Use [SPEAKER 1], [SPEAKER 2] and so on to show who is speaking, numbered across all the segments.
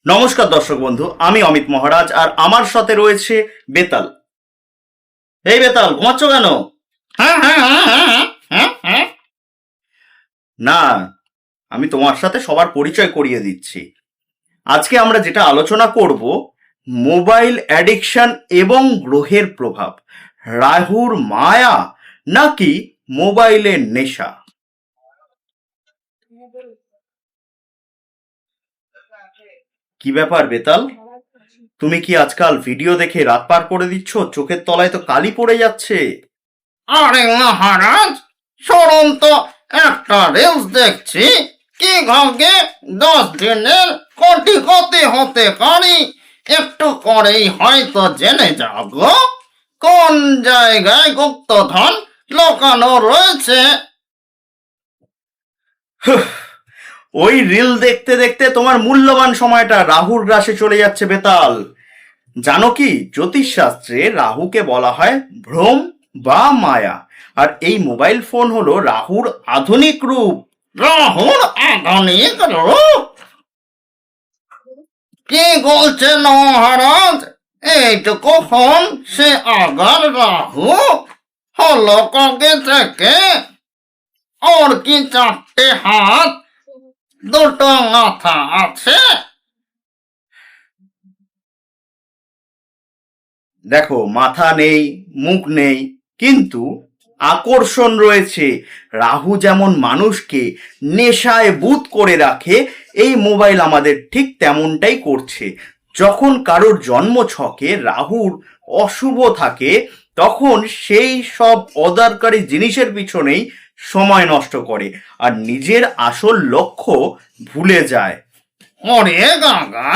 [SPEAKER 1] নমস্কার দর্শক বন্ধু, আমি অমিত মহারাজ আর আমার সাথে রয়েছে বেতাল। এই বেতাল, ঘুমাচ্ছ কেন? না, আমি তোমার সাথে সবার পরিচয় করিয়ে দিচ্ছি। আজকে আমরা যেটা আলোচনা করব, মোবাইল অ্যাডিকশন এবং গ্রহের প্রভাব, রাহুর মায়া নাকি মোবাইলের নেশা। কি ব্যাপার বেতাল, তুমি কি আজকাল ভিডিও দেখে রাত পার করে দিচ্ছ? চোখের তলায় তো কালি পড়ে যাচ্ছে।
[SPEAKER 2] আরে মহারাজ, শুনুন তো, একটা রিলস দেখছি। কি ভাগে 10 দিনের কোটিপতি হতে পারি, একটু করেই হয়তো জেনে যাব কোন জায়গায় গুপ্তধন লুকানো রয়েছে।
[SPEAKER 1] ওই রিল দেখতে দেখতে তোমার মূল্যবান সময়টা রাহুর গ্রাসে চলে যাচ্ছে বেতাল। জানো কি, জ্যোতিষশাস্ত্রে রাহুকে বলা হয় ভ্রম বা মায়া, আর এই মোবাইল ফোন হলো রাহুর আধুনিক রূপ।
[SPEAKER 2] রাহুর আধুনিক রূপ? কি বলছেন মহারাজ? এইটুকু ফোন সে আগার রাহু হলো কবে থেকে? ওর কি 4টে হাত, 2টো মাথা আছে?
[SPEAKER 1] দেখো, মাথা নেই, মুখ নেই, কিন্তু আকর্ষণ রয়েছে। রাহু যেমন মানুষকে নেশায় বুঁদ করে রাখে, এই মোবাইল আমাদের ঠিক তেমনটাই করছে। যখন কারোর জন্ম ছকে রাহুর অশুভ থাকে, তখন সেই সব অদরকারি জিনিসের পিছনেই সময় নষ্ট করে আর নিজের আসল লক্ষ্য ভুলে যায়।
[SPEAKER 2] ওরে গাগা,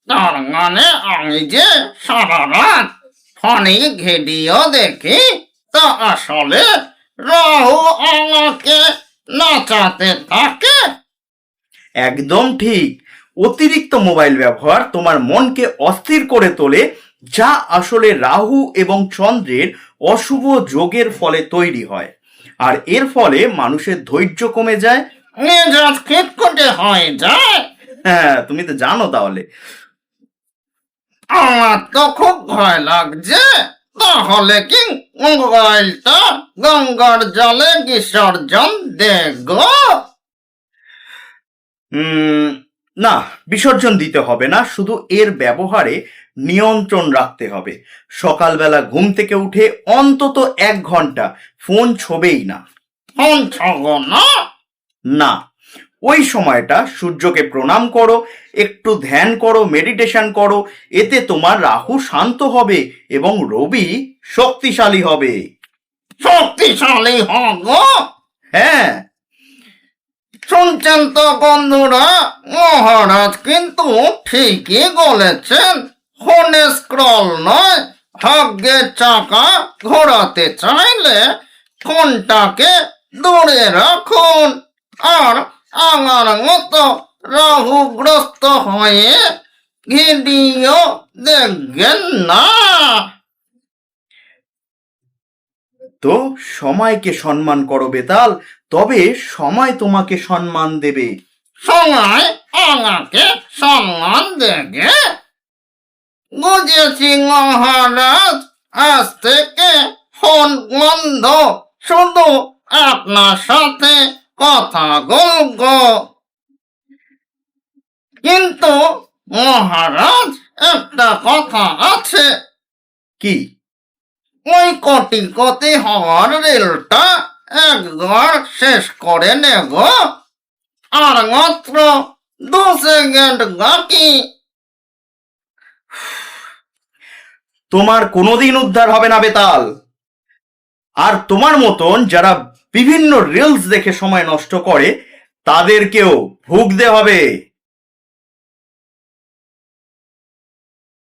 [SPEAKER 2] তার মানে আমি যে সারা রাত ফোনে ভিডিও দেখি, তা আসলে রাহু আমাকে নাচাতে থাকে?
[SPEAKER 1] একদম ঠিক। অতিরিক্ত মোবাইল ব্যবহার তোমার মনকে অস্থির করে তোলে, যা আসলে রাহু এবং চন্দ্রের অশুভ যোগের ফলে তৈরি হয়। আর এর ফলে মানুষের ধৈর্য কমে যায়।
[SPEAKER 2] মেজাজ খিটখিটে হয়ে যায়।
[SPEAKER 1] হ্যাঁ, তুমি তো জানো তাহলে।
[SPEAKER 2] আমার তো খুব ভয় লাগছে। তাহলে কি মোবাইলটা গঙ্গার জলে বিসর্জন দেব?
[SPEAKER 1] না, বিসর্জন দিতে হবে না, শুধু এর ব্যবহারে নিয়ন্ত্রণ রাখতে হবে। সকালবেলা ঘুম থেকে উঠে অন্তত 1 ঘন্টা ফোন ছোবেই না।
[SPEAKER 2] ফোন ছব না?
[SPEAKER 1] না, ওই সময়টা সূর্যকে প্রণাম করো, একটু ধ্যান করো, মেডিটেশন করো। এতে তোমার রাহু শান্ত হবে এবং রবি শক্তিশালী হবে।
[SPEAKER 2] শক্তিশালী হব?
[SPEAKER 1] হ্যাঁ।
[SPEAKER 2] শুনছেন তো বন্ধুরা, মহারাজ কিন্তু ঠিকই বলেছেন। ফোনে স্ক্রল নয়, ভাগ্যের চাকা ঘোরাতে চাইলে ফোনটাকে দূরে রাখুন। আর আমার মতো রাহুগ্রস্ত হয়ে ভিডিও দেখবেন না।
[SPEAKER 1] তো সময়কে সম্মান করো বেতাল, তবে সময় তোমাকে সম্মান দেবে।
[SPEAKER 2] সময় আমাকে সম্মান দেবে? বুঝেছি মহারাজ, আজ থেকে ফোন বন্ধ, শুধু আপনার সাথে কথা বলবো। কিন্তু মহারাজ, একটা কথা আছে।
[SPEAKER 1] কি?
[SPEAKER 2] ওই কোটি কোটি হওয়ার রেলটা একবার শেষ করে নেব, আর মাত্র 2 সেকেন্ড বাকি।
[SPEAKER 1] তোমার কোনোদিন উদ্ধার হবে না বেতাল। আর তোমার মতন যারা বিভিন্ন রিলস দেখে সময় নষ্ট করে, তাদেরকেও ভুগতে হবে।